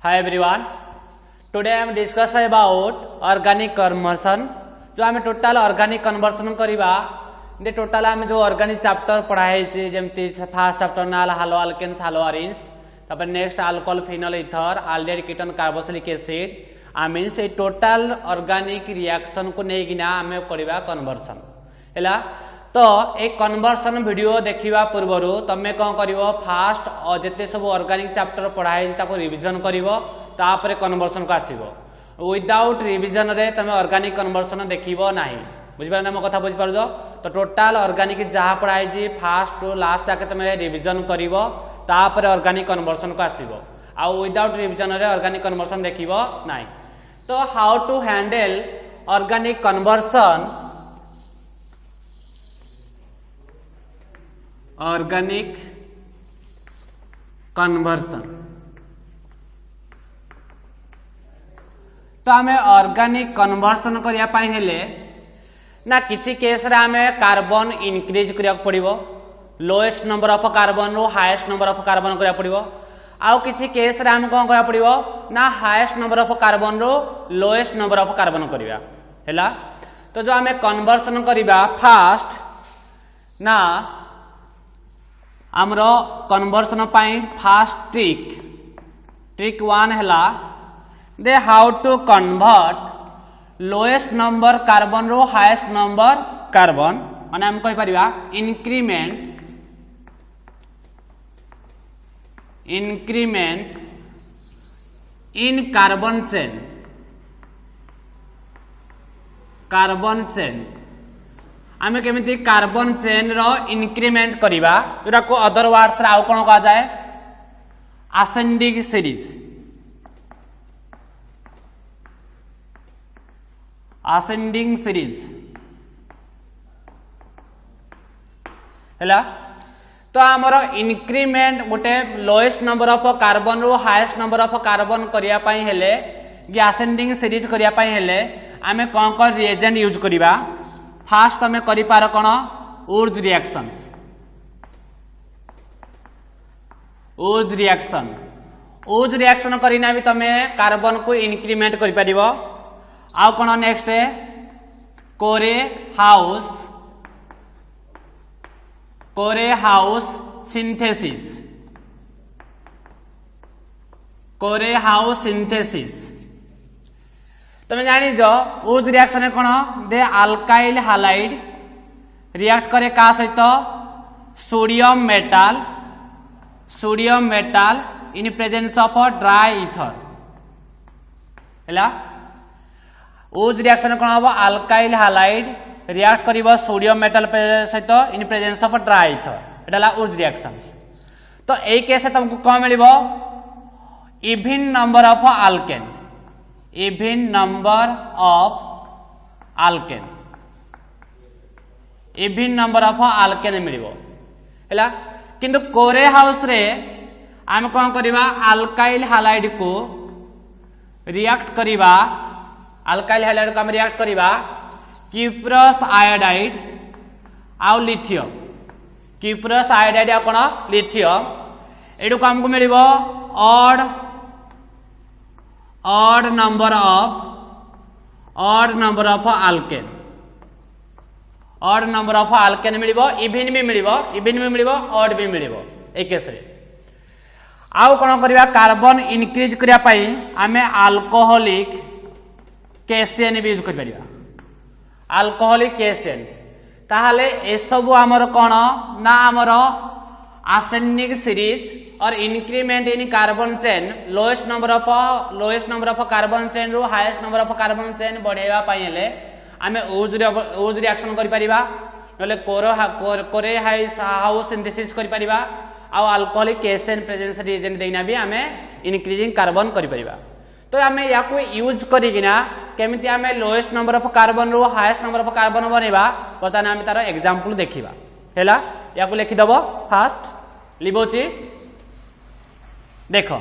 Hi everyone. Today I am discuss about organic conversion. जो आम total organic conversion करवा दे total आम जो ऑर्गेनिक चैप्टर पढ़ाई जमती फास्ट चैप्टर नाल हालो अल्केन्स हालो अरिन्स तापर next alcohol phenol ether aldehyde ketone carboxylic acid आम से टोटाल ऑर्गेनिक रिएक्शन को लेकिना आम पढ़ा कन्वर्सन है। तो एक कन्वर्सन वीडियो देखा पूर्वर तुम कौन कर फास्ट जिते सब ऑर्गेनिक चैप्टर पढ़ाई रिविजन कर कन्वर्सन को आसो विदाउट रिविजन रे तुम ऑर्गेनिक कन्वर्सन देखो ना बुझिपार ना मो कथा बुझिपार। तो टोटाल ऑर्गेनिक जहाँ पढ़ाई फास्ट टू लास्ट आके तुम रिविजन कर ऑर्गेनिक कन्वर्सन को आसो आउ विदाउट रिविजन रे ऑर्गेनिक कन्वर्सन देखो ना। तो how to handle organic conversion organic conversion तो आम ऑर्गेनिक कन्वर्सन करने हेले ना किसी केस रे आम कार्बन इनक्रीज करिया पड़िबो लोएस्ट नंबर ऑफ कार्बन रो हाईएस्ट नंबर ऑफ कार्बन करिया पड़िबो आउ किसी केस रे आम कोन करिया पड़िबो ना हाईएस्ट नंबर ऑफ कार्बन रो लोएस्ट नंबर ऑफ कार्बन करिया हैला। तो जो आम कन्वर्सन करिबा फास्ट ना आमरो कन्वर्सन पाई फास्ट ट्रिक वन हैला दे how to convert lowest number carbon रो हाईएस्ट नंबर कार्बन माने हम कहि परिबा इंक्रीमेंट इन कार्बन चेन आम केमिति कार्बन चेन रो इंक्रीमेंट करिबा जोरा को अदर वर्ड्स रे आउ कोन कहा जाए असेंडिंग सीरीज हैला। तो आमर इंक्रीमेंट गोटे लोएस्ट नंबर ऑफ कार्बन रो हाईएस्ट नंबर ऑफ कार्बन करिया पई हेले कि असेंडिंग सीरीज करिया पई हेले आमे कोन कोन रिएजेंट यूज करिबा। फास्ट तुम कर पार कौन उर्ज रिएक्शन करना भी तुम कार्बन को इंक्रीमेंट कर पार। आउ कौन नेक्स्ट है कोरे हाउस सिंथेसिस तुम जानी उज रिएक्शन कौन दे अल्काइल हालाइड रिएक्ट करे का सहित sodium metal in presence of dry ether हैला। उज रिएक्शन कौन हम अल्काइल हालाइड रिएक्ट कर सोडियम मेटाल सहित इन प्रेजेंस ऑफ ड्राई इथर एटा उज रिएक्शन। तो यही केस तुमको कौन मिल इवन नंबर ऑफ अल्केन मिलिबो हैला। किंतु कोरे हाउस रे आम कौन करबा अल्काइल हालाइड को रिएक्ट करबा क्यूप्रस आयोडाइड आउ लिथियम आ कोन लिथियम एडु को हमको मिलिबो odd number of alkane मिलिबो even भी मिलिबो ऑड भी मिलिबो ए केस रे। आउ कोन करबा कार्बन इंक्रीज करिया पई आमे अल्कोहलिक केसियन भी यूज कर परिबा अल्कोहलिक केसियन ताहाले ए सब हमर कोन ना हमर असेंडिंग सीरीज और increment in carbon chain lowest number of carbon chain रो highest number of carbon chain बढ़ेवा पाई हेले आमे उज रिएक्शन करि परिबा नले कोरे हाउस सिंथेसिस करि परिबा आ अल्कोहलिक केसेन प्रेजेंस रिएजेंट देना भी आमे इंक्रीजिंग कार्बन करि परिबा। तो आमे याकू यूज करिकिना केमिति आमे लोएस्ट नंबर ऑफ कार्बन रो हाईएस्ट नंबर ऑफ कार्बन बनेबा बर्तमान आमे तार एग्जांपल देखिबा हैला। याकू लिखि दबो फास्ट लिबोची देखो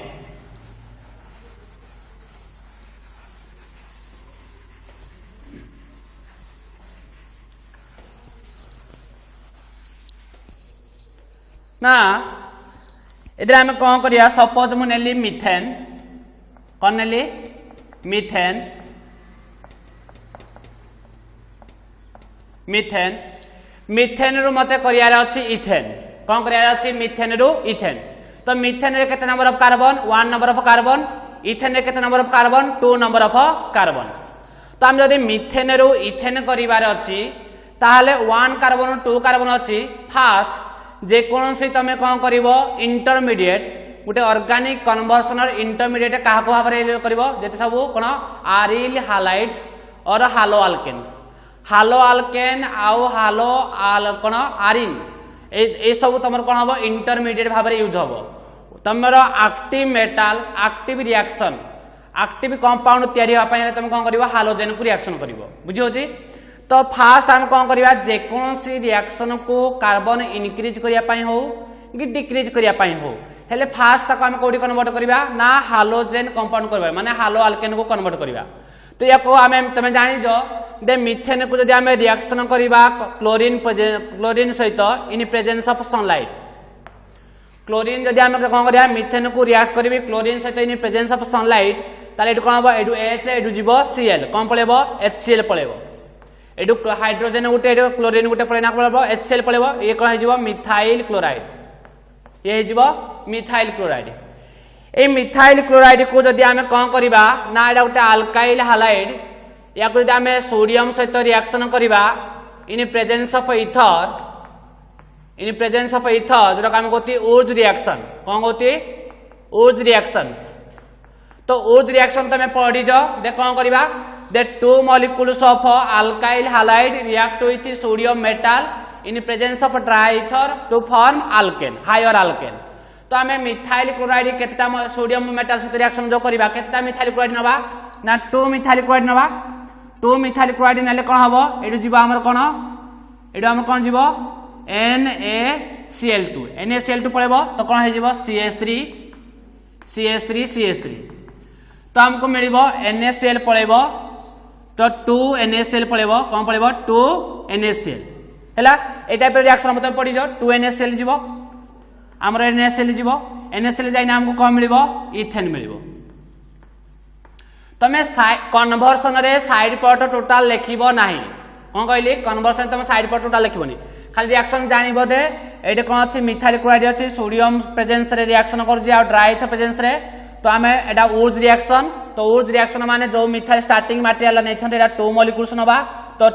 ना इधर आम कौन करिया सपोज मु नेली मिथेन कौन नेली मिथेन मिथेन मिथेन रु मते करियार अछि इथेन कौन करियार अछि मिथेन रु इथेन तो मिथेन रे केते number of carbon 1 number of carbon ethane रे केते number of carbon 2 number of carbons तो हम जदि मिथेन रु इथेन करिवार अछि ताहले 1 कार्बन 2 कार्बन अछि फास्ट जे कोनोसी तमे कोन करिवो इंटरमीडिएट गुटे ऑर्गेनिक कन्वर्सनर इंटरमीडिएट काहा को भाबरे करिवो जेते सब कोन आरिल हालाइड्स और हालो अल्केन्स हालो अल्केन आउ हालो कोन आरिन ए सब तमर कोन हबो इंटरमीडिएट भाबरे यूज हबो तमर active metal active reaction active compound तयारी होआ पय तमे कोन करिवो हालोजन को रिएक्शन करिवो बुझी होची तो फास्ट हम कोन करिवा जे कोनसी रिएक्शन को कार्बन इंक्रीज करिया पय हो कि डिक्रीज करिया पय हो हेले फास्ट तक हम कोडी कन्वर्ट करिवा ना हालोजन कंपाउंड करबा माने हालो अल्केन को कन्वर्ट करिवा तो याको आमे तमे जानि जो दे मिथेन को जदि आमे रिएक्शन करिवा क्लोरीन सहित इन प्रेजेंस ऑफ सनलाइट क्लोरीन जदि आमे कोन करिया मिथेन को रिएक्ट करिवि क्लोरीन सहित इन प्रेजेंस ऑफ सनलाइट ताले एडु कोन हबो एडु H एडु जीवो Cl कोन पळेबो HCl पळेबो एडु हाइड्रोजन गुटे एडु क्लोरीन गुटे पळेना पळेबो HCl पळेबो ए कोन हिजबो मिथाइल क्लोराइड ये हिजबो मिथाइल क्लोराइड ए मिथाइल क्लोराइड को जदि आमे कोन करिबा ना एडा गुटे अल्काइल हालाइड या को जदि आमे सोडियम सहित रिएक्शन करिबा इन प्रेजेंस ऑफ ईथर जोटा आमे गोती ओज रिएक्शन कोन गोती ओज रिएक्शंस तो ओज रिएक्शन तमे पढी जो दे कोन करिबा the two molecules of alkyl halide react with sodium metal in presence of dry ether to form alkane higher alkane तो आमे मिथाइल क्लोराइड केतटा सोडियम मेटल सहित रिएक्शन जो करिबा केतटा मिथाइल क्लोराइड नबा ना 2 मिथाइल क्लोराइड नबा 2 मिथाइल क्लोराइड नेले कोन हबो एडु जीवा हमर कोन एडु हम कोन जीवो NaCl2 NaCl2 पळेबो तो कोन हे जीवो CH3 तो हमको मिलिबो NaCl पळेबो तो 2 NaCl पळेबो कोन पळेबो 2 NaCl हैला ए टाइप रिएक्शन मत पड़ी जो 2 NaCl जीवो हमर NaCl जीवो NaCl जाइना हमको कोन मिलिबो इथेन मिलिबो तमे कन्वर्सन रे साइड पार्ट टोटल लिखिबो नाही कोन कहली कन्वर्सन तमे साइड पार्ट टोटल लिखिबोनी खाली रिएक्शन जानि बोधे एटे कोन अछि मिथाइल क्लोराइड अछि सोडियम प्रेजेंस रे रिएक्शन कर जे आ ड्राई थ प्रेजेंस रे तो आमे एटा ओज रिएक्शन तो ओज रिएक्शन माने जो मिथाइल स्टार्टिंग मटेरियल नै छन एटा 2 मॉलिक्यूल्स नबा तो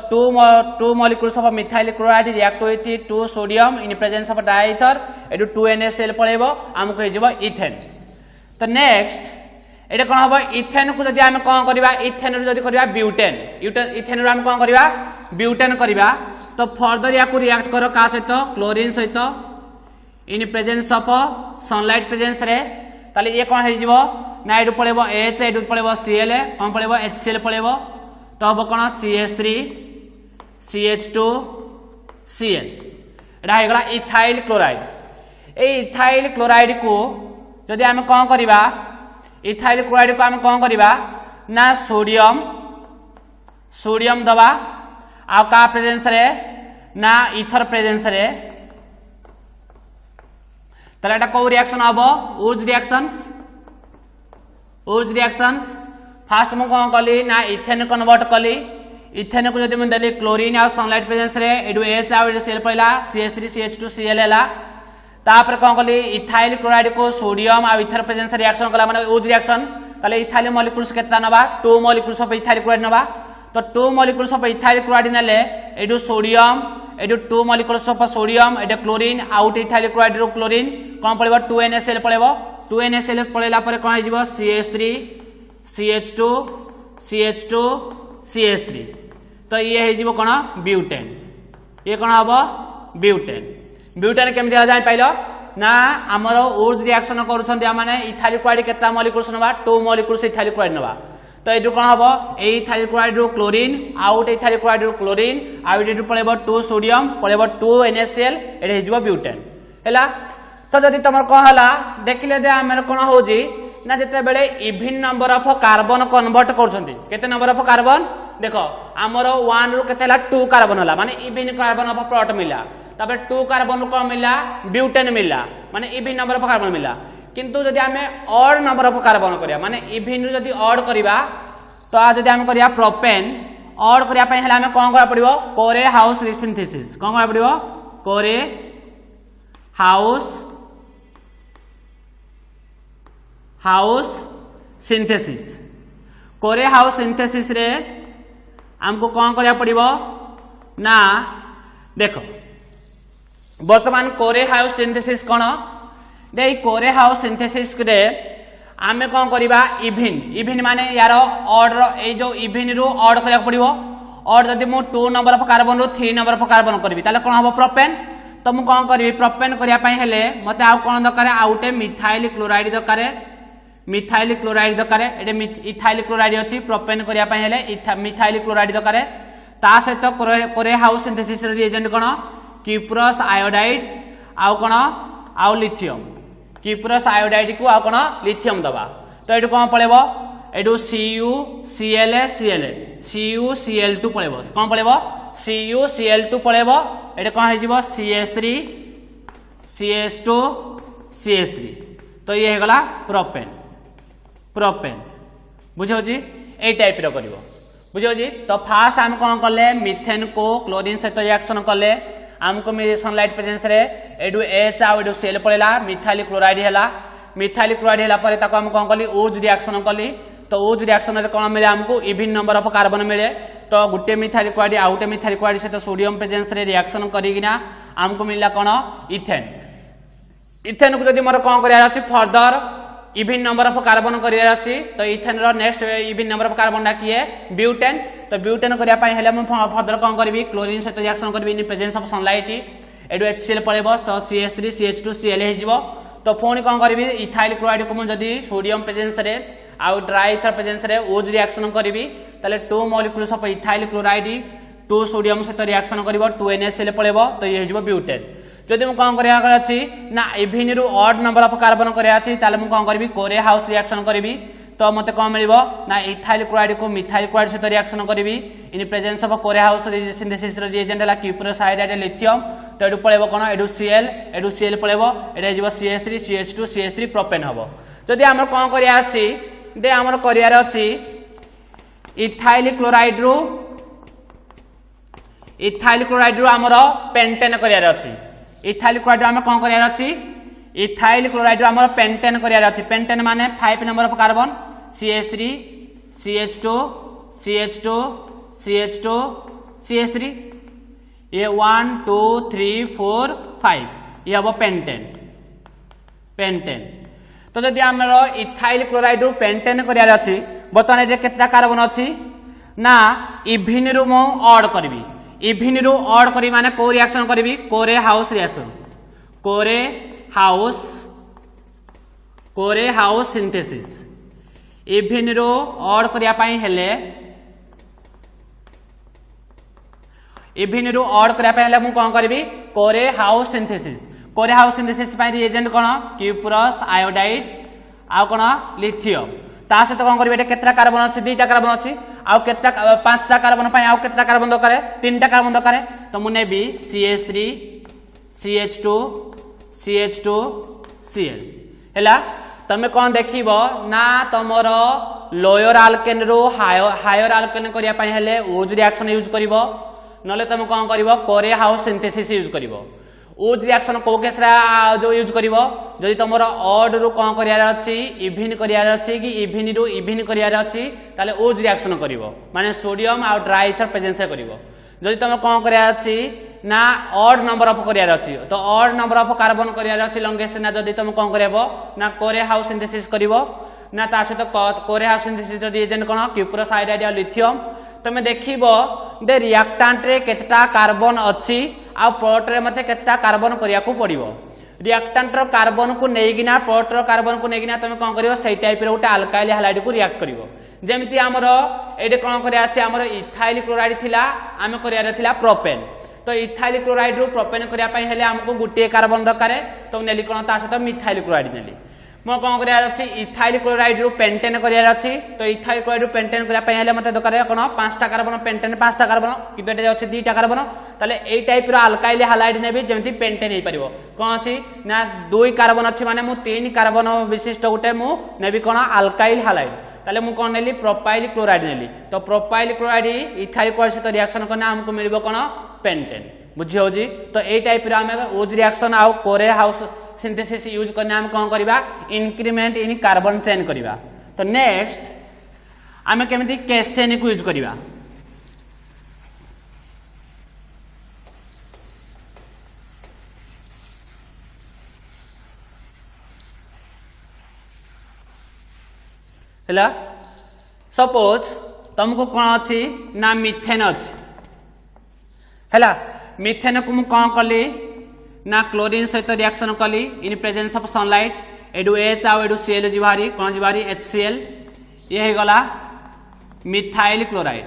2 molecules of methyl chloride react with 2 sodium in presence of dry ether एटू 2 NaCl पळेबो हमको हे जेबो इथेन तो नेक्स्ट एटा कोन हबो इथेन को जदि आमे कोन करबा इथेन रो जदि करबा ब्यूटेन इथेन रो आमे कोन करबा ब्यूटेन करबा तो फर्दर या को रिएक्ट करो का सहित क्लोरीन सहित इन प्रेजेंस ऑफ सनलाइट प्रेजेंस रे ताले ये कोन हे जीवो ना एडु पळेबो H एडु पळेबो Cl कोन पळेबो HCl पळेबो तो हबो कोन CH3 CH2 Cl एडा हेगला इथाइल क्लोराइड ए इथाइल क्लोराइड को जदि हम कोन करबा इथाइल क्लोराइड को हम कोन करबा ना सोडियम दबा आ का प्रेजेंस रे ना इथर प्रेजेंस रे ताले एटा को रिएक्शन हबो ओज रिएक्शंस फास्ट मु कोन कली ना इथेन कन्वर्ट कली इथेन को जदि म देली क्लोरीन आ सनलाइट प्रेजेंस रे एडु H आ Cl पहिला CH3 CH2 Cl हैला तापर कोन कली इथाइल क्लोराइड को सोडियम आ इथर प्रेजेंस रे रिएक्शन कला माने ओज रिएक्शन ताले इथाइल मॉलिक्यूल्स केतना नबा 2 मॉलिक्यूल्स ऑफ इथाइल क्लोराइड नबा तो 2 मॉलिक्यूल्स ऑफ इथाइल क्लोराइड नेले एडु सोडियम एडु 2 मॉलिक्यूल्स ऑफ सोडियम एडु क्लोरीन आउट इथाइल क्लोराइड रो क्लोरीन कोन पळेबो 2 NaCl पळेबो 2 NaCl पळेला परे कोन हिजबो CH3 CH2 CH3 तो ये हिजबो कोन ब्यूटेन ये कोन हबो ब्यूटेन केमति हो जाय पाइलो ना हमर ओज रिएक्शन करूछन्ती माने इथाइल क्लोराइड केतला मॉलिक्यूल्स नबा 2 मॉलिक्यूल्स इथाइल क्लोराइड नबा तो एडु कोन हबो ए इथाइल क्लोराइड रो क्लोरीन आउट इथाइल क्लोराइड रो chlorine out एडु पळेबो 2 sodium पळेबो 2 NaCl एडे हिजबो butane हैला तो जदि तमर कोन हला देखिले दे हमर कोन होजी ना जते बेले even number of carbon convert करछन्ती केते नंबर ऑफ कार्बन देखो हमर 1 रो केतेला 2 कार्बन हला माने इवन कार्बन ऑफ प्लॉट मिला तबे 2 कार्बन को मिला ब्यूटेन मिला माने इवन नंबर ऑफ कार्बन मिला किंतु जदि आम ऑड नंबर ऑफ कार्बन करिया माने इभिन जदि ऑड करिया तो आ जदि आम करिया प्रोपेन ऑड करिया पय हला आम कोन करा पड़िबो कोरे हाउस सिंथेसिस कोन करा पड़िबो कोरे हाउस सिंथेसिस कोरे हाउस सिंथेसिस रे हमको कौन करिया पड़िबो ना देखो वर्तमान कोरे हाउस सिंथेसिस कौन दे कोरे हाउस सिंथेसिस रे आमे कौन करिबा इभिन माने यार ऑर्डर ए जो इभिन रु ऑड करिया पड़िबो ऑड जदि मु 2 नंबर ऑफ कार्बन रु 3 नंबर ऑफ कार्बन करबी ताले कोन हबो प्रोपेन तो मु कौन करबी प्रोपेन करिया पय हेले मते आ कोन दरकार आउटे मिथाइल क्लोराइड दरकार मिथाइल क्लोराइड दरकार एटे इथाइल क्लोराइड अछि प्रोपेन करिया पय हेले मिथाइल क्लोराइड दरकार ता सहित कोरे हाउस सिंथेसिस रिएजेंट कोन क्यूप्रस आयोडाइड आउ कोन आउ लिथियम क्यूप्रस आयोडाइड को आउ कोन लिथियम दबा तो एटु कोन पळेबो एटु CuCl2 पळेबो कोन पळेबो CuCl2 पळेबो एटे कोन हे जिवो CH3 CH2 CH3 तो ये हेगला प्रोपेन बुझो जी ए टाइप रो करिवो बुझो जी तो फास्ट हम कोन करले मिथेन को क्लोरीन सहित रिएक्शन करले हमको सनलाइट प्रेजेंस रे एडु H आ एडु सेल पड़ेला मिथाइल क्लोराइड हेला पर ताको हम कोन करली ओज रिएक्शन करली तो ओज रिएक्शन रे कोन मिले हमको इवन नंबर ऑफ कार्बन मिले तो गुटे मिथाइल क्लोराइड आउटे मिथाइल क्लोराइड सहित सोडियम प्रेजेंस रे रिएक्शन करिगिना हमको मिलला कोन इथेन को जदि मोर कोन करिया अछि further even number of carbon करिया अछि तो इथेन रो next even number of carbon डा किए ब्यूटेन तो ब्यूटेन करिया पय हेले हम फर्दर कोन करबी क्लोरीन सहित रिएक्शन करबी in presence of sunlight एडु HCl पळेबो तो CH3 CH2 Cl हे जिवो तो फोन कोन करबी इथाइल क्लोराइड को जदि सोडियम प्रेजेंस रे आ ड्राई ईथर प्रेजेंस रे ओज रिएक्शन करबी ताले 2 molecules of ethyl chloride 2 sodium सहित रिएक्शन करबो 2 NaCl पळेबो तो ये जिवो ब्यूटेन जदि मु कोन करिया अछि ना इभिन रु ऑड नंबर ऑफ कार्बन करिया अछि ताले मु कोन करबी कोरे हाउस रिएक्शन करबी तो मते कोन मिलिबो ना इथाइल क्लोराइड को मिथाइल क्लोराइड सहित रिएक्शन करबी in presence of Corey house synthesis reagent ला क्यूप्रस आयोडाइड लिथियम तो एडु पळेबो कोन एडु Cl पळेबो एडे जिवो CH3 CH2 CH3 प्रोपेन हबो जदि हमर कोन करिया अछि दे हमर करियार अछि इथाइल क्लोराइड रु हमर पेंटेन करियार अछि इथाइल क्लोराइड आम कौन करियार अछि इथाइल क्लोराइड आम पेंटेन करियार अछि पेंटेन माने 5 number of carbon CH3 CH2 CH2 CH2 CH3 ये 1 2 3 4 5 ये हम पेंटेन तो जदि आमर इथाइल क्लोराइड रु पेंटेन करियार अछि बर्तमान एटे केतटा कार्बन अछि ना इभिन रु मो ऑड करबी इभिन रु ऑड करी माने को रिएक्शन करबी कोरे हाउस रिएक्शन कोरे हाउस सिंथेसिस इभिन रु ऑड करिया पई हेले मु कोन करबी कोरे हाउस सिंथेसिस पई रिएजेंट कोन क्यूप्रस आयोडाइड आ कोन लिथियम ता सहित कोन करबी एटा केतरा कार्बन अछि 2टा कार्बन अछि आउ केतटा 5टा कार्बन पई आउ केतटा कार्बन दरकार 3टा कार्बन दरकार तो मु नेबी CH3 CH2 CH2 Cl हैला तमे कोन देखिबो ना तमरो लोअर अल्केन रो हायर अल्केन करिया पई हेले ओज रिएक्शन यूज करिवो नले तमे कोन करिवो कोरे हाउस सिंथेसिस यूज करिवो ओज रिएक्शन को केसरा जो यूज करिवो जदि तमरो ऑड रो कोन करियार अछि इभिन करियार अछि कि इभिन रो इभिन करियार अछि ताले ओज रिएक्शन करिवो माने सोडियम आ ड्राई ईथर प्रेजेंस करिवो जदि तमे कोन करियार अछि ना ऑड नंबर ऑफ करियार अछि तो ऑड नंबर ऑफ कार्बन करियार अछि लॉन्गेस्ट ना जदि तमे कोन करबो ना कोरे हाउस सिंथेसिस करिवो ना ता सहित कोरे हाउस सिंथेसिस रिएजेंट कोन क्यूप्रस आयोडाइड आ लिथियम तमे देखिबो दे रिएक्टेंट रे केतटा कार्बन अछि आ प्रोडक्ट रे मते केतटा कार्बन करिया को पड़िबो रिएक्टेंट रो कार्बन को नेगिना प्रोडक्ट रो कार्बन को नेगिना तमे कोन करिवो सेई टाइप रे उटा अल्काइल हैलाइड को रिएक्ट करिवो जेमिति हमरो एडे कोन करिया अछि हमरो इथाइल क्लोराइड थिला आमे करिया थिला प्रोपेन तो इथाइल क्लोराइड रु प्रोपेन करिया पई हेले हमको गुटे कार्बन दरकार तो नेली कोन ता सहित मिथाइल क्लोराइड नेली मो कौन करार अच्छी इथाइल क्लोराइड रु पेंटेन करार अच्छी तो इथाइल क्लोराइड रु पेंटेन करने मत दरकार कौन 5टा कार्बन पेंटेन 5टा कार्बन कि अच्छे 2टा कार्बन ताले ए टाइप रो अल्काइल हालाइड नेबी जेमती पेंटेन हो पारिबो कौन अच्छी ना 2 कार्बन अच्छी माने मु 3 कार्बन विशिष्ट गोटे मु नेबी कौन अल्काइल हालाइड ताले मु कौन नेली प्रोपाइल क्लोराइड नेली तो प्रोपाइल क्लोराइड इथाइल क्लोराइड सहित रिएक्शन करना हमको मिलबो कौन पेंटेन बुझी होजी तो ए टाइप रो हमें ओज रिएक्शन आउ कोरे हाउस सिंथेसिस यूज करने हम कौन करबा इंक्रीमेंट इन कार्बन चेन करबा तो नेक्स्ट आमे केमिति केसेन को यूज करबा हैला सपोज तुमको कौन अच्छी ना मिथेन अच्छी हैला मिथेन को मु कौन कली ना क्लोरीन सहित रिएक्शन कली इन प्रेजेंस ऑफ सनलाइट एडु एच आउ एडु सीएल जिवारी कौन जिवारी HCl ये है गला मिथाइल क्लोराइड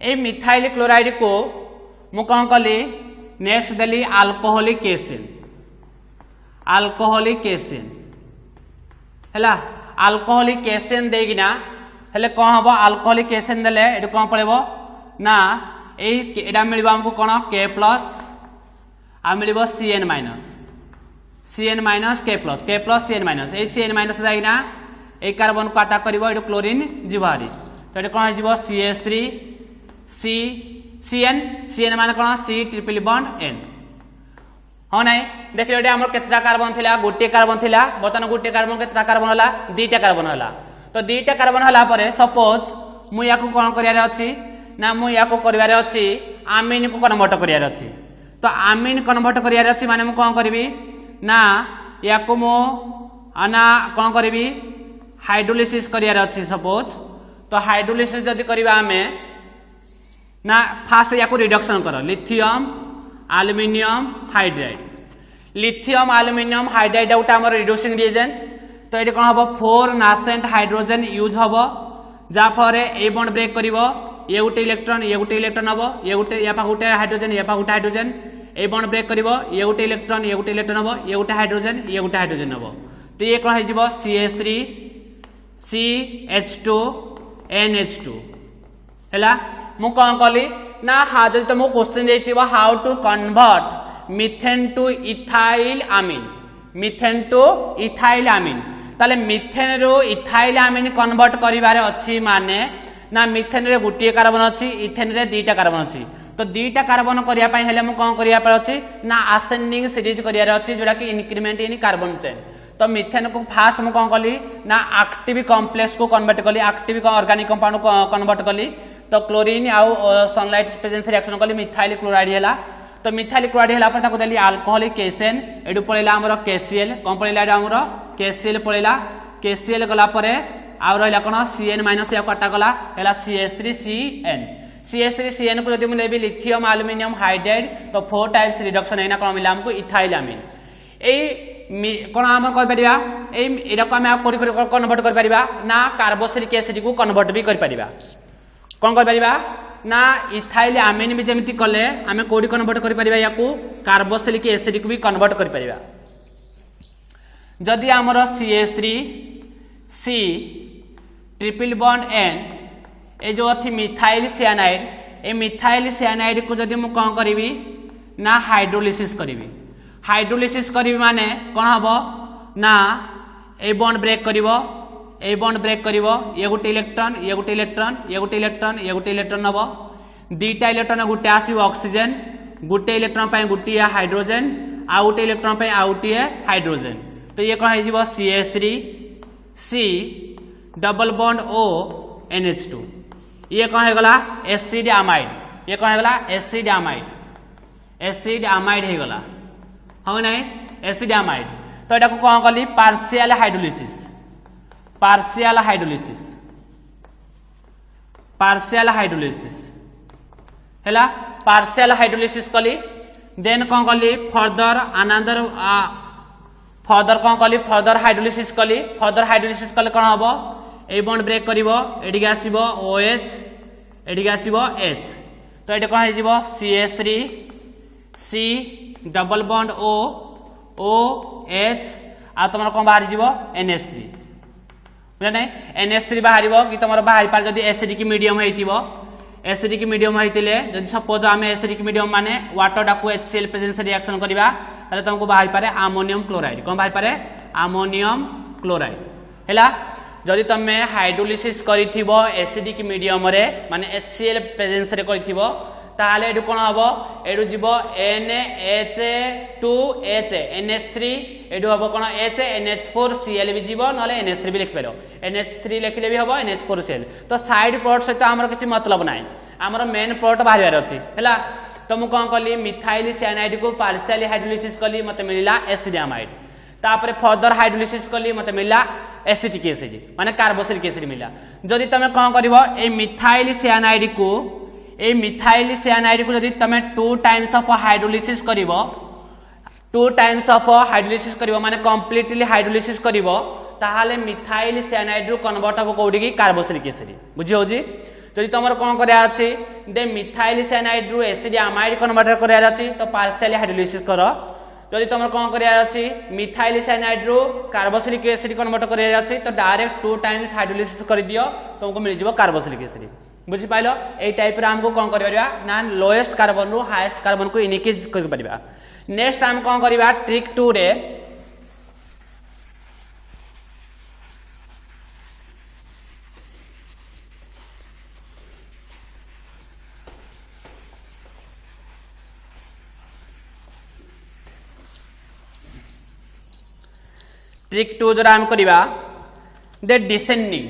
ए मिथाइल क्लोराइड को मु कौन कली नेक्स्ट देली अल्कोहलिक एसिड हैला अल्कोहलिक एसिड देगिना हेले कौन हम अल्कोहलिक एसिड देले एडु कौन पड़ेबो ना एडा मिलबो हमको कौन K प्लस आ मिलबो CN minus K plus CN minus ए CN माइनस जाइना ए कार्बन को अटैक करिवो एडु क्लोरीन जिवारी तो एडु कोन जिवो CH3 CN माने कोन C ट्रिपल बॉन्ड N हो नै देखियो एडे हमर केतरा कार्बन थिला गोटे कार्बन थिला बर्तन गोटे कार्बन केतरा कार्बन होला 2टा कार्बन होला तो 2टा कार्बन होला परे सपोज मु याकू कोन करियारे अछि ना मु याकू करिवारे अछि आमीन को कन्वर्ट करियारे अछि तो आमीन कन्वर्ट करियार अछि माने मु कोन करबी ना याको मो आना कोन करबी हाइड्रोलिसिस करियार अछि सपोज तो हाइड्रोलिसिस जदि करबा हमें ना फास्ट याको रिडक्शन कर लिथियम एल्युमिनियम हाइड्राइड उटा हमर रिड्यूसिंग रिएजेंट तो एडी कोन हबो 4 नासेंट हाइड्रोजन यूज हबो जा फरे ए बॉन्ड ब्रेक करिवो ये गोटे इलेक्ट्रॉन हबो ये गोटे या पा गोटे हाइड्रोजन ए बॉन्ड ब्रेक करिवो ये गोटे इलेक्ट्रॉन हबो ये गोटे हाइड्रोजन हबो तो ये कोन हिजबो CH3 CH2 NH2 हैला मु कोन कली ना हा जदि तुम क्वेश्चन देथिबो how to convert methane to ethyl amine ताले मिथेन रो इथाइल अमीन कन्वर्ट करिवारे अछि माने ना मिथेन रे गुटिए कार्बन अछि इथेन रे 2टा कार्बन अछि तो 2टा कार्बन करिया पई हेले मु कोन करिया पर अछि ना असेंडिंग सीरीज करिया रे अछि जोडा कि इंक्रीमेंट इन कार्बन चेन तो मिथेन को फास्ट मु कोन कली ना एक्टिव कॉम्प्लेक्स को कन्वर्ट कली एक्टिव ऑर्गेनिक कंपाउंड को कन्वर्ट कली तो क्लोरीन आउ सनलाइट प्रेजेंस रिएक्शन कली मिथाइल क्लोराइड हैला तो मिथाइल क्लोराइड हैला पर ताको देली अल्कोहलिक एसिड एडु पळेला हमरो KCl कोन पळेला एडु हमरो KCl पळेला KCl गला परे आ रहिला कोन CN माइनस या कटा गला हैला CH3CN को जदि मु लेबी लिथियम एल्युमिनियम हाइड्राइड तो 4 टाइप्स रिडक्शन हैना कोन मिला हमको इथाइल अमीन ए कोन हम कर परिबा ए एडा को हम कोडी कन्वर्ट कर परिबा ना कार्बोक्सिलिक एसिड को कन्वर्ट भी कर परिबा कोन कर परिबा ना इथाइल अमीन भी जेमिति कले हमें कोडी कन्वर्ट कर परिबा याकू कार्बोक्सिलिक एसिड को भी कन्वर्ट कर परिबा जदि हमर CH3 C triple bond N ए जो थी मिथाइल साइनाइड को जदि मु कोन करबी ना हाइड्रोलिसिस करबी माने कोन हबो ना ए बॉन्ड ब्रेक करिवो ये गोटे इलेक्ट्रॉन हबो 2टा इलेक्ट्रॉन गोटे आसीबो ऑक्सीजन गोटे इलेक्ट्रॉन पय गोटे हाइड्रोजन आ गोटे इलेक्ट्रॉन पय आ गोटे हाइड्रोजन तो ये कोन हिजबो CH3 C double bond O NH2 ये कौन है गला एसिड अमाइड है गला हो नहीं एसिड अमाइड तो एटा को कौन कली पार्शियल हाइड्रोलिसिस हैला पार्शियल हाइड्रोलिसिस कली देन कौन कली फर्दर हाइड्रोलिसिस कले कौन हबो a bond break करिवो एडिगे आसीबो OH एडिगे आसीबो H तो एटा कोन हिजिबो CH3 C double bond O H आ तुम कौन बाहर जीव NH3 बुझा नहीं NH3 बाहर कि तुम बाहर पार जदि एसिडिक मीडियम होइतिबो एसिडिक मीडियम होइतिले जदि सपोज आम एसिडिक मीडियम माने वाटर डाकू HCl प्रेजेंस रिएक्शन करबा ताले तुमको बाहर पारे अमोनियम क्लोराइड कौन बाहर पारे अमोनियम क्लोराइड हैला जदि तुम हाइड्रोलिसिस करिथिबो एसिडिक मीडियम रे माने HCl प्रेजेंस रे करिथिबो ताले एडु कोन हबो एडु जीवो NH2H NH3 एडु हबो कोन H NH4Cl भी जीवो नले NH3 भी लिख पेलो NH3 लिखले भी हबो NH4Cl तो साइड प्रोडक्ट सहित हमर किछि मतलब नाही हमर मेन प्रोडक्ट बाहर अछि हैला तो मु कोन कली मिथाइल साइनाइड को पार्शियली हाइड्रोलिसिस कली मते मिलिला एसिडामाइड तापर फर्दर हाइड्रोलिसिस कली मते मिलिला एसिटिक एसिड माने कार्बोक्सिलिक एसिड मिला जदि तमे कोन करबो ए मिथाइल साइनाइड को जदि तमे 2 टाइम्स ऑफ हाइड्रोलिसिस करिवो 2 टाइम्स ऑफ हाइड्रोलिसिस करिवो माने कंप्लीटली हाइड्रोलिसिस करिवो ताहाले मिथाइल साइनाइड रु कन्वर्ट हो कोडी की कार्बोक्सिलिक एसिड बुझी होजी जदि तमर कोन करया अछि दे मिथाइल साइनाइड रु एसिड अमाइड कन्वर्ट करया अछि तो पार्शियली हाइड्रोलिसिस करो जदि तुम कौन कर मिथाइल साइनाइड रु कार्बोक्सिलिक एसिड कन्वर्ट कर तो डायरेक्ट 2 टाइम्स हाइड्रोलिसिस कर दियो तुमको मिल जाव कार्बोक्सिलिक एसिड बुझी पाइल ए टाइप रे हमको कौन कर ना लोएस्ट कार्बन रु हाईएस्ट कार्बन को इनक्रीज कर परिबा नेक्स्ट हम कौन करबा ट्रिक 2 रे ट्रिक 2 जो हम करबा the descending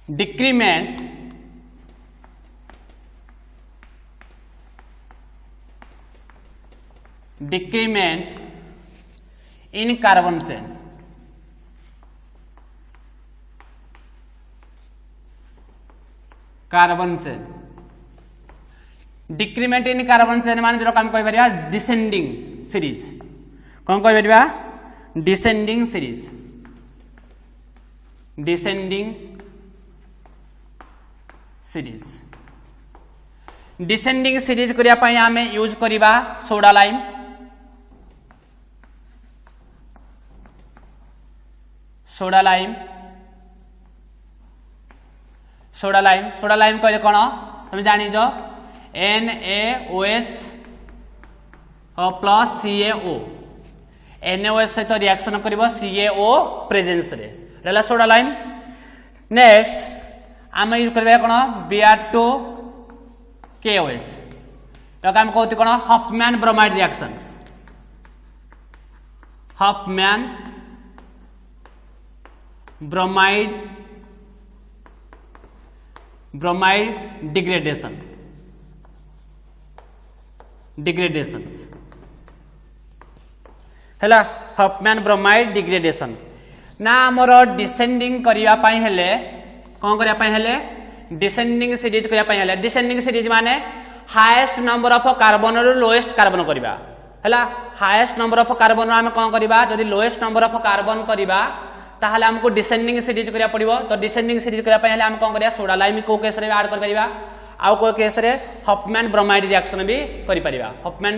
decrement in carbon chain decrement in carbon chain मान जो हम कह डिसेंडिंग सीरीज कौन कह डिसेंडिंग सीरीज करिया पई आमे यूज करिबा सोडा लाइम कहले कोन तुम जानि जो NaOH प्लस CaO NaOH सहित रिएक्शन करिवो CaO प्रेजेंस रे रहला सोडा लाइम नेक्स्ट आम यूज करबा कोन Br2KOH तो हम कहते कोन Hofmann bromide reactions Hofmann bromide degradations हैला हफमैन ब्रोमाइड डिग्रेडेशन ना हमर डिसेंडिंग करिया पई हेले कोन करिया पई हेले डिसेंडिंग सीरीज करिया पई हेले डिसेंडिंग सीरीज माने हाईएस्ट नंबर ऑफ कार्बन रु लोएस्ट कार्बन करिबा हैला हाईएस्ट नंबर ऑफ कार्बन हम कोन करिबा जदि लोएस्ट नंबर ऑफ कार्बन करिबा ताहले हमको डिसेंडिंग सीरीज करिया पड़िबो तो डिसेंडिंग सीरीज करिया पई हेले हम कोन करिया सोडा लाइम को केस रे ऐड कर परिबा आउ को केस रे हफमैन ब्रोमाइड रिएक्शन भी करि परिबा हफमैन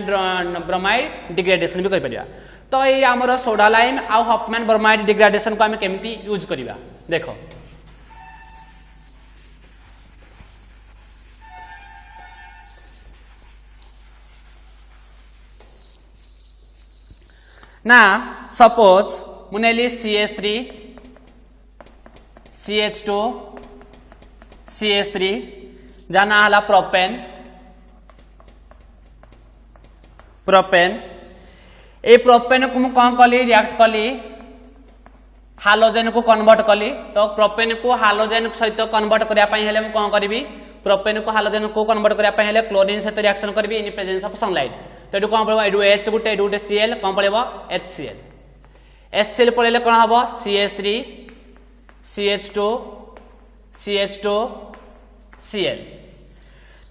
ब्रोमाइड डिग्रेडेशन भी करि परिबा तो ये हमर सोडा लाइम आउ हफमैन ब्रोमाइड डिग्रेडेशन को हम केमती यूज करिबा देखो ना सपोज मुनेली CH3 CH2 CH3 जाना हला प्रोपेन ए प्रोपेन को कौन कली रिएक्ट कली हालोजेन को कन्वर्ट कली तो प्रोपेन को हालोजेन सहित कन्वर्ट करिया पई हेले कौन करी प्रोपेन को हालोजेन को कन्वर्ट करिया पई हेले क्लोरीन सहित रिएक्शन करी इन प्रेजेंस ऑफ सनलाइट तो एडु कौन पड़ो एडु H गुटे एडु गुटे Cl कौन पड़ेबो HCl पड़ेले कौन हबो CH3 CH2 Cl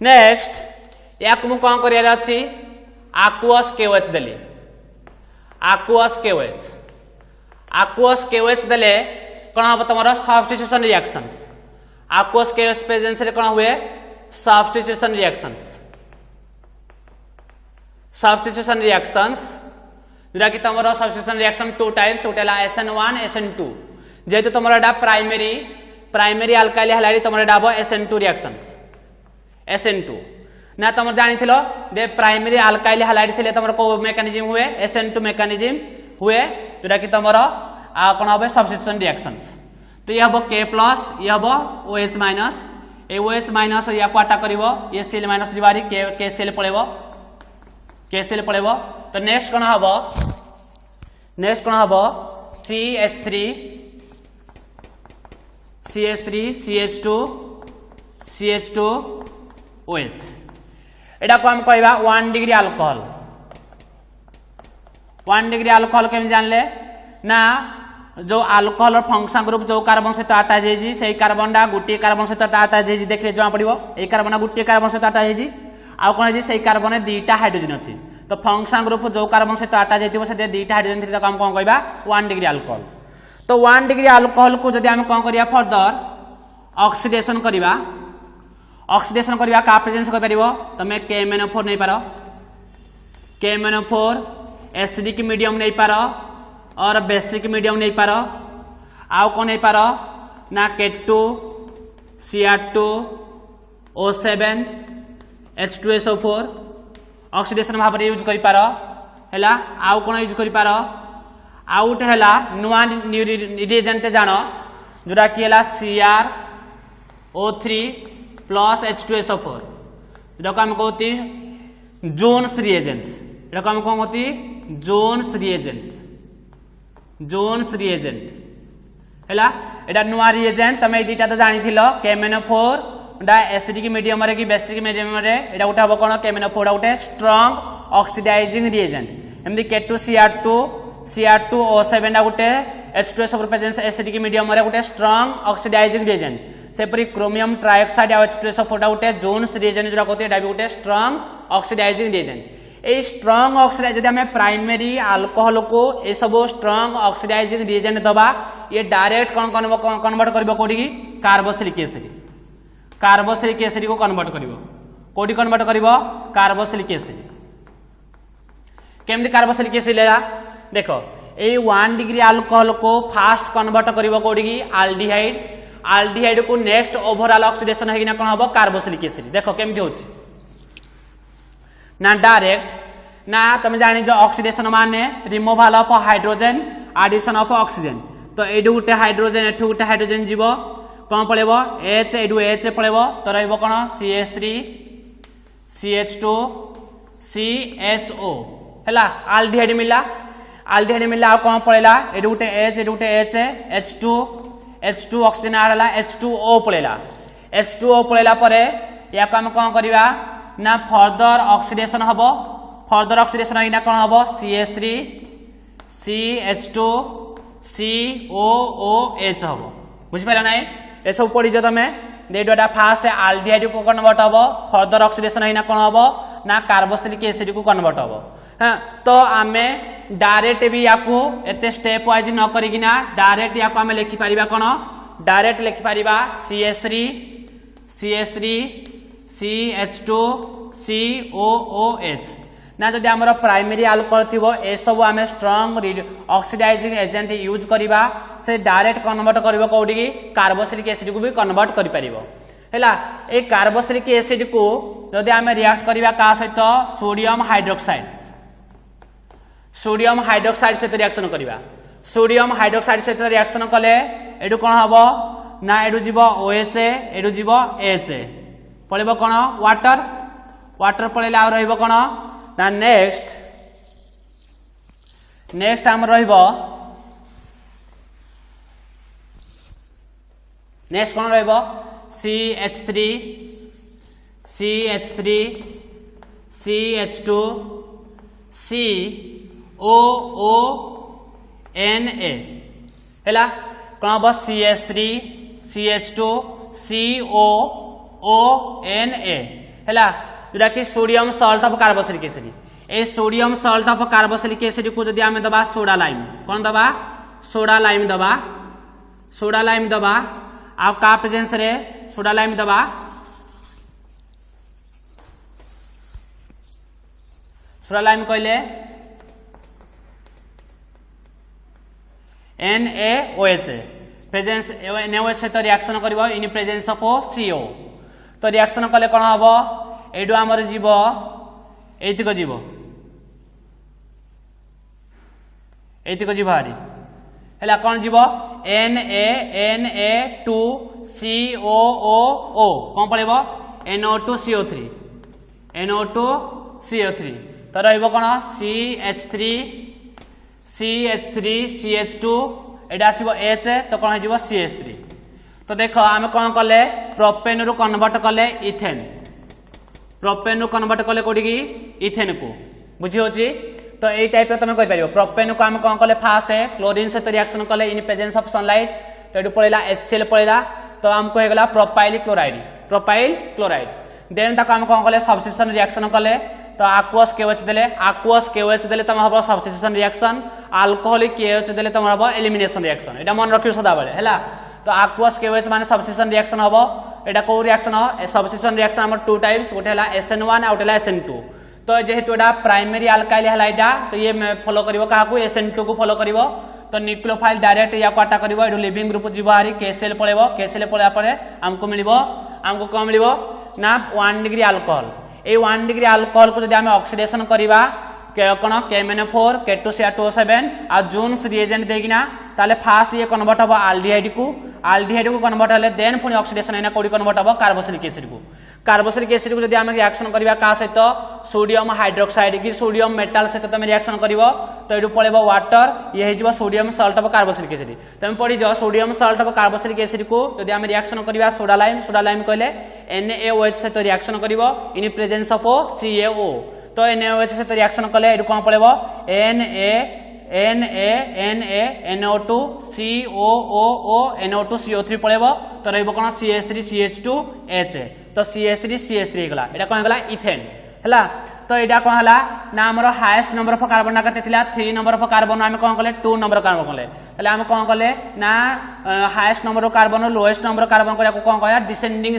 नेक्स्ट या को कौन करिया अछि aqueous KOH देली aqueous KOH देले कौन हम तुम्हारा substitution reactions aqueous KOH presence रे कौन हुए सब्स्टिट्यूशन रिएक्शंस सब्स्टिट्यूशन रिएक्शंस जोटा कि तुम सब्स्टिट्यूशन रिएक्शन टू टाइप्स गोटे SN1 SN2 जेहेतु तुम प्राइमरी अल्काइल हैलाइड तुम हम SN2 रिएक्शंस SN2 ना तुम जानी दे प्राइमरी अल्काइल हैलाइड थे तुम को मेकानिज्म हुए SN2 मेकानिज्म हुए जोटा कि तुम कौन हम सब्स्टिट्यूशन रिएक्शंस तो ये हम K प्लस ये हम OH माइनस OH माइनस या अटा कर ये Cl माइनस जीवारी KCl पड़ेब तो नेक्स्ट कौन हम CH3 CH2 OH एटा को हम कहबा 1 डिग्री अल्कोहल 1 डिग्री अल्कोहल केम जानले ना जो अल्कोहल फंक्शन ग्रुप जो कार्बन सहित अटैच है से कार्बन डा गोटे कार्बन सहित अटैच है देखले जमा पड़ो ए कार्बन गोटे कार्बन सहित अटैच है आउ कौन है से कार्बन दुईटा हाइड्रोजन अच्छी तो फंक्शन ग्रुप जो कार्बन सहित अटैच होती है दुईटा हाइड्रोजन थी हम कौन कहबा 1 डिग्री अल्कोहल तो 1 डिग्री अल्कोहल को जब आम कौन करिया फर्दर ऑक्सीडेशन करिया का प्रेजेंस कर पारिबो तमे KMnO4 नहीं पारो KMnO4 एसिडिक मीडियम नहीं पारो और बेसिक मीडियम नहीं पारो आउ कौन नहीं पारो ना K2 Cr2 O7 H2SO4 oxidation भाव में यूज कर पारो हैला आउ कौन यूज कर पारो आउट हैला नुआ रिएजेंट जान जोटा कि हैला CrO3 प्लस H2SO4 जो हम कहती जोन्स रिएजेंट्स जो हम कौन कहती जोन्स रिएजेंट हैला एटा नुआ रिएजेंट तमे दुईटा तो जानी थिलो KMnO4 डा एसिडिक मीडियम रे कि बेसिक मीडियम रे एटा उठा हम कोन KMnO4 उठे strong oxidising reagent एमदी K2 Cr2 O7 डा उठे H2SO4 प्रेजेंस एसिडिक मीडियम रे उठे स्ट्रांग ऑक्सीडाइजिंग रिएजेंट सेपरी क्रोमियम ट्राइऑक्साइड आ H2SO4 उठे जोन्स रिएजेंट जोटा कहते एटा भी उठे स्ट्रांग ऑक्सीडाइजिंग रिएजेंट ए स्ट्रांग ऑक्सीडाइज जब हमें प्राइमरी अल्कोहल को ये सब स्ट्रांग ऑक्सीडाइजिंग रिएजेंट दबा ये डायरेक्ट कौन कन्वर्ट करिवो कोडी की कार्बोक्सिलिक एसिड को कन्वर्ट करिवो कोडी कन्वर्ट करिवो कार्बोक्सिलिक एसिड केमदी कार्बोक्सिलिक एसिड लेला देखो ए 1 डिग्री अल्कोहल को फास्ट कन्वर्ट करिवो कोडी की आल्डिहाइड को नेक्स्ट ओवरऑल ऑक्सीडेशन हेगिना कोन हबो कार्बोक्सिलिक एसिड देखो केमदी होची ना डायरेक्ट ना तुम जानी जो ऑक्सीडेशन माने removal of hydrogen addition of oxygen तो एडु गुटे हाइड्रोजन एठु गुटे हाइड्रोजन जीवो कौन पड़ेबो H एडु H पड़ेबो तो रहइबो कोन CH3 CH2 CHO हैला आल्डिहाइड मिला आ कौन पड़ेला एडु गुटे H एडु गुटे H H2 ऑक्सीजन आला H2O पड़ेला परे या हम कौन करबा ना फर्दर ऑक्सीडेशन हबो होइना कोन हबो CH3 CH2 COOH हबो बुझि पाला नै ए सब पढि जो तमे डेडा फास्ट आल्डिहाइड को कन्वर्ट हबो फर्दर ऑक्सीडेशन होइना कोन हबो ना कार्बोक्सिलिक एसिड को कन्वर्ट हबो हां तो आमे डायरेक्ट भी याकू एते स्टेप वाइज न करिगिना डायरेक्ट याकू आमे लिखि परिबा कोन डायरेक्ट लिखि परिबा CH3 CH2 COOH ना जदि आमर प्राइमरी अल्कोहल थिबो ए सब आमे स्ट्रांग ऑक्सीडाइजिंग एजेंट यूज करिबा से डायरेक्ट कन्वर्ट करिवो कोडी की कार्बोक्सिलिक एसिड को भी कन्वर्ट करि परिबो हैला ए कार्बोक्सिलिक एसिड को जदि आमे रिएक्ट करिबा का सहित सोडियम हाइड्रोक्साइड सहित रिएक्शन करिबा सोडियम हाइड्रोक्साइड सहित रिएक्शन कले एडु कोन हबो ना एडु जीवो OH एडु जीवो H पड़ेबो कोन वाटर पड़ेला आ रहइबो कोन ना नेक्स्ट हम रहइबो नेक्स्ट कोन रहइबो CH3 CH2 COONA हैला कोन हबो CH3 CH2 COONA हैला जोटा कि sodium salt of carboxylic acid A sodium salt of carboxylic acid को जदि आमे दबा सोडा लाइम कोन दबा सोडा लाइम दबा आ का प्रेजेंस रे सोडा लाइम दबा सोडालाइम कहले NaOH प्रेजेंस NaOH सहित रिएक्शन करिवो इन प्रेजेंस ऑफ CO तो रिएक्शन कले कोन हबो एडु हमर जीव एतिक जीव हारी हैला कोन जीव Na2COOO कोन पळेबो NO2CO3 तो रहइबो कोन CH3CH2 एडा आसीबो H तो कोन जीव CH3 तो देख आम कौन कले प्रोपेन रु कन्वर्ट कले इथेन प्रोपेन रु कन्वर्ट कले कोडी की इथेन को बुझी होची तो ए टाइप रे तमे कहि परियो प्रोपेन को आम कौन कले फास्ट है क्लोरीन से रिएक्शन कले इन प्रेजेंस ऑफ सनलाइट तो एडु पळेला HCl पळेला तो हमको हे गला प्रोपाइल क्लोराइड देन तक आम कौन कले सब्स्टिट्यूशन रिएक्शन कले तो aqueous KOH देले तम हबो सब्स्टिट्यूशन रिएक्शन अल्कोहलिक KOH देले तम हबो एलिमिनेशन रिएक्शन एटा मन रखियो सदा बेले हैला तो aqueous KOH माने सब्स्टिट्यूशन रिएक्शन हबो एटा को रिएक्शन हो सब्स्टिट्यूशन रिएक्शन हमर टू टाइप्स गोटे हला SN1 आ गोटे हला SN2 तो जेहेतु एटा प्राइमरी अल्काइल हला एटा तो ये फॉलो करिवो काहा को SN2 को फॉलो करिवो तो न्यूक्लियोफाइल डायरेक्ट या काटा करिवो एडु लिविंग ग्रुप जीवारी KCl पळेबो KCl पळया परे हमको मिलिबो हमको कोन मिलिबो ना 1 डिग्री अल्कोहल ए 1 डिग्री अल्कोहल को जदि हमें ऑक्सीडेशन करिबा कोन KMnO4 K2Cr2O7 आ जून्स रिएजेंट देगिना ताले फास्ट ये कन्वर्ट हबो आल्डिहाइड को कन्वर्ट हले देन पुनी ऑक्सीडेशन एना कोडी कन्वर्ट हबो कार्बोक्सिलिक एसिड को जदि हम रिएक्शन करिबा का सहित सोडियम हाइड्रोक्साइड की सोडियम मेटल सहित तमे रिएक्शन करिवो तो एडु पळेबो वाटर ये हेजिबो sodium salt of carboxylic acid तमे पढि जो sodium salt of carboxylic acid को जदि हम रिएक्शन करिबा सोडालाइम कहले NaOH सहित रिएक्शन करिवो इन प्रेजेंस ऑफ CaO तो NaOH सहित रिएक्शन कले एडु कोन पळेबो NaNO2COOO NO2CO3 पळेबो तो रहइबो कोन CH3CH2H तो CH3 गला एटा कोन गला इथेन हला तो एटा कोन हला ना हमर हाईएस्ट नंबर ऑफ कार्बन ना कते थिला 3 नंबर ऑफ कार्बन हम कोन कले 2 नंबर कार्बन कले तले हम कोन कले ना highest number of carbon lowest number of carbon करिया को कोन कहया डिसेंडिंग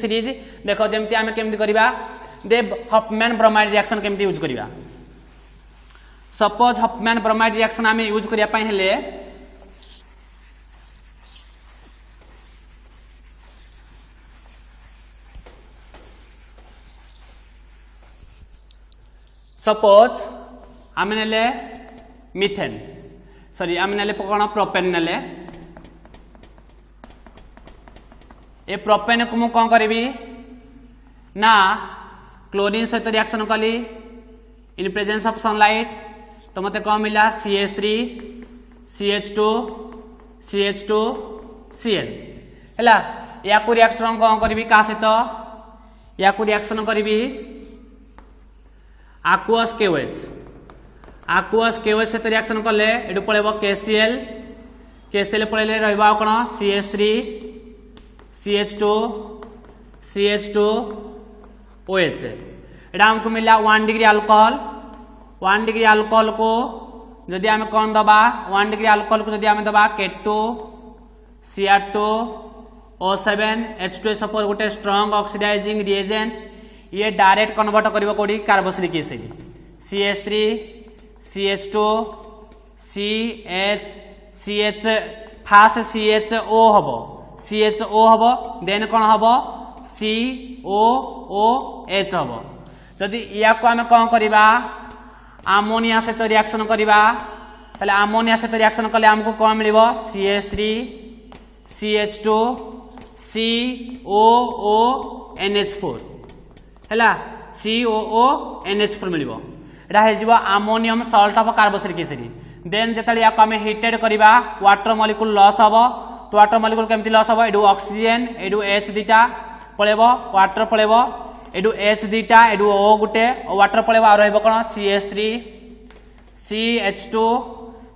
सीरीज देखो जेमति हम केमति करिबा दे हफमैन ब्रोमाइड रिएक्शन केमति यूज करिबा सपोज हफमैन ब्रोमाइड रिएक्शन आम यूज करिया पई हेले सपोज आम नेले मिथेन सॉरी आम नेले कोन प्रोपेन नेले ए प्रोपेन को मु कोन करबी ना क्लोरीन सहित रिएक्शन कली इन प्रेजेंस ऑफ सनलाइट तो मते कौन मिला CH3 CH2 Cl हैला या को रिएक्शन कौन करबी का सहित या को रिएक्शन करबी aqueous KOH सहित रिएक्शन कले एडु पळेबो KCl पळेले रहइबा कोन CH3 CH2 OH एडा हमको मिला 1 डिग्री अल्कोहल को जदि हम कौन दबा 1 डिग्री अल्कोहल को जदि हम दबा K2Cr2O7 H2SO4 गोटे स्ट्रांग ऑक्सीडाइजिंग रिएजेंट ये डायरेक्ट कन्वर्ट करिवो कोडी carboxylic acid CH3 CH2 CH fast CHO हबो देन कोन हबो COOH हबो जदि या को हम कोन करिबा अमोनिया सहित रिएक्शन करिबा तले अमोनिया सहित रिएक्शन कले हमको कोन मिलिबो CH3 CH2 COONH4 हैला COONH4 मिलिबो एटा हे जिवो ammonium salt of carboxylic acid then जेतले या को हम हीटेड करिबा वाटर मॉलिक्यूल लॉस हबो तो वाटर मॉलिक्यूल केमति लॉस हबो एडु oxygen एडु H दिटा पळेबो water पळेबो एडु H दिटा एडु O गुटे वाटर पळेबो आ रहइबो कोन CH3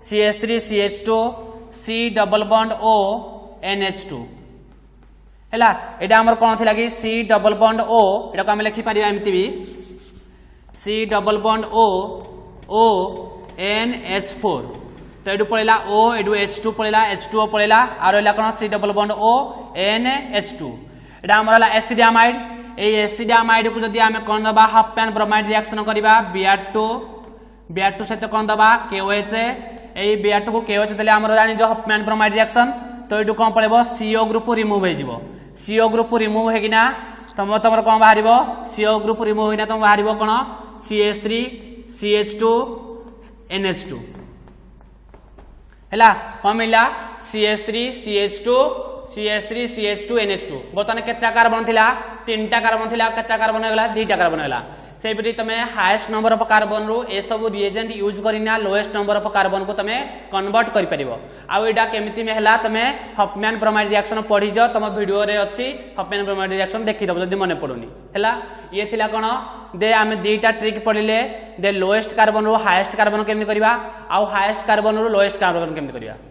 CH2 C double bond O NH2 हैला एडा हमर कोन थिला कि C डबल बॉन्ड O एडा को हम लिखि पारिबा एमति भी C double bond O NH4 तो एडु पळेला O एडु H2 पळेला H2O पळेला आ रहला कोन C double bond O NH2 एडा हमरला एसिडामाइड ए एसिडामाइड को जदी आमे कोन दबा हफमैन ब्रोमाइड रिएक्शन करबा Br2 सहित कोन दबा KOH ए Br2 को KOH देले हमर जानि जो हफमैन ब्रोमाइड रिएक्शन तो एडु कोन पड़ेबो CO ग्रुप रिमूव हे जिवो CO ग्रुप रिमूव हेगिना तमर कोन बाहरिबो CO ग्रुप रिमूव हेगिना तम बाहरिबो कोन CH3 CH2 NH2 हैला कोन मिला CH3 CH2 NH2 बर्तमान केतना कार्बन थिला तीनटा कार्बन थिला केतना कार्बन होगला दुईटा कार्बन होगला से परि तमे हाईएस्ट नंबर ऑफ कार्बन रो ए सब रिएजेंट यूज करिना लोएस्ट नंबर ऑफ कार्बन को तमे कन्वर्ट करि परिबो आ एडा केमिति में हैला तमे हफमैन ब्रोमाइड रिएक्शन पढि जो तम वीडियो रे अछि हफमैन ब्रोमाइड रिएक्शन देखि दबो जदी मने पडुनी हैला ये थिला कोन दे आमे दुईटा ट्रिक पढिले दे लोएस्ट कार्बन रो हाईएस्ट कार्बन केमिति करबा आ हाईएस्ट कार्बन रो लोएस्ट कार्बन केमिति करबा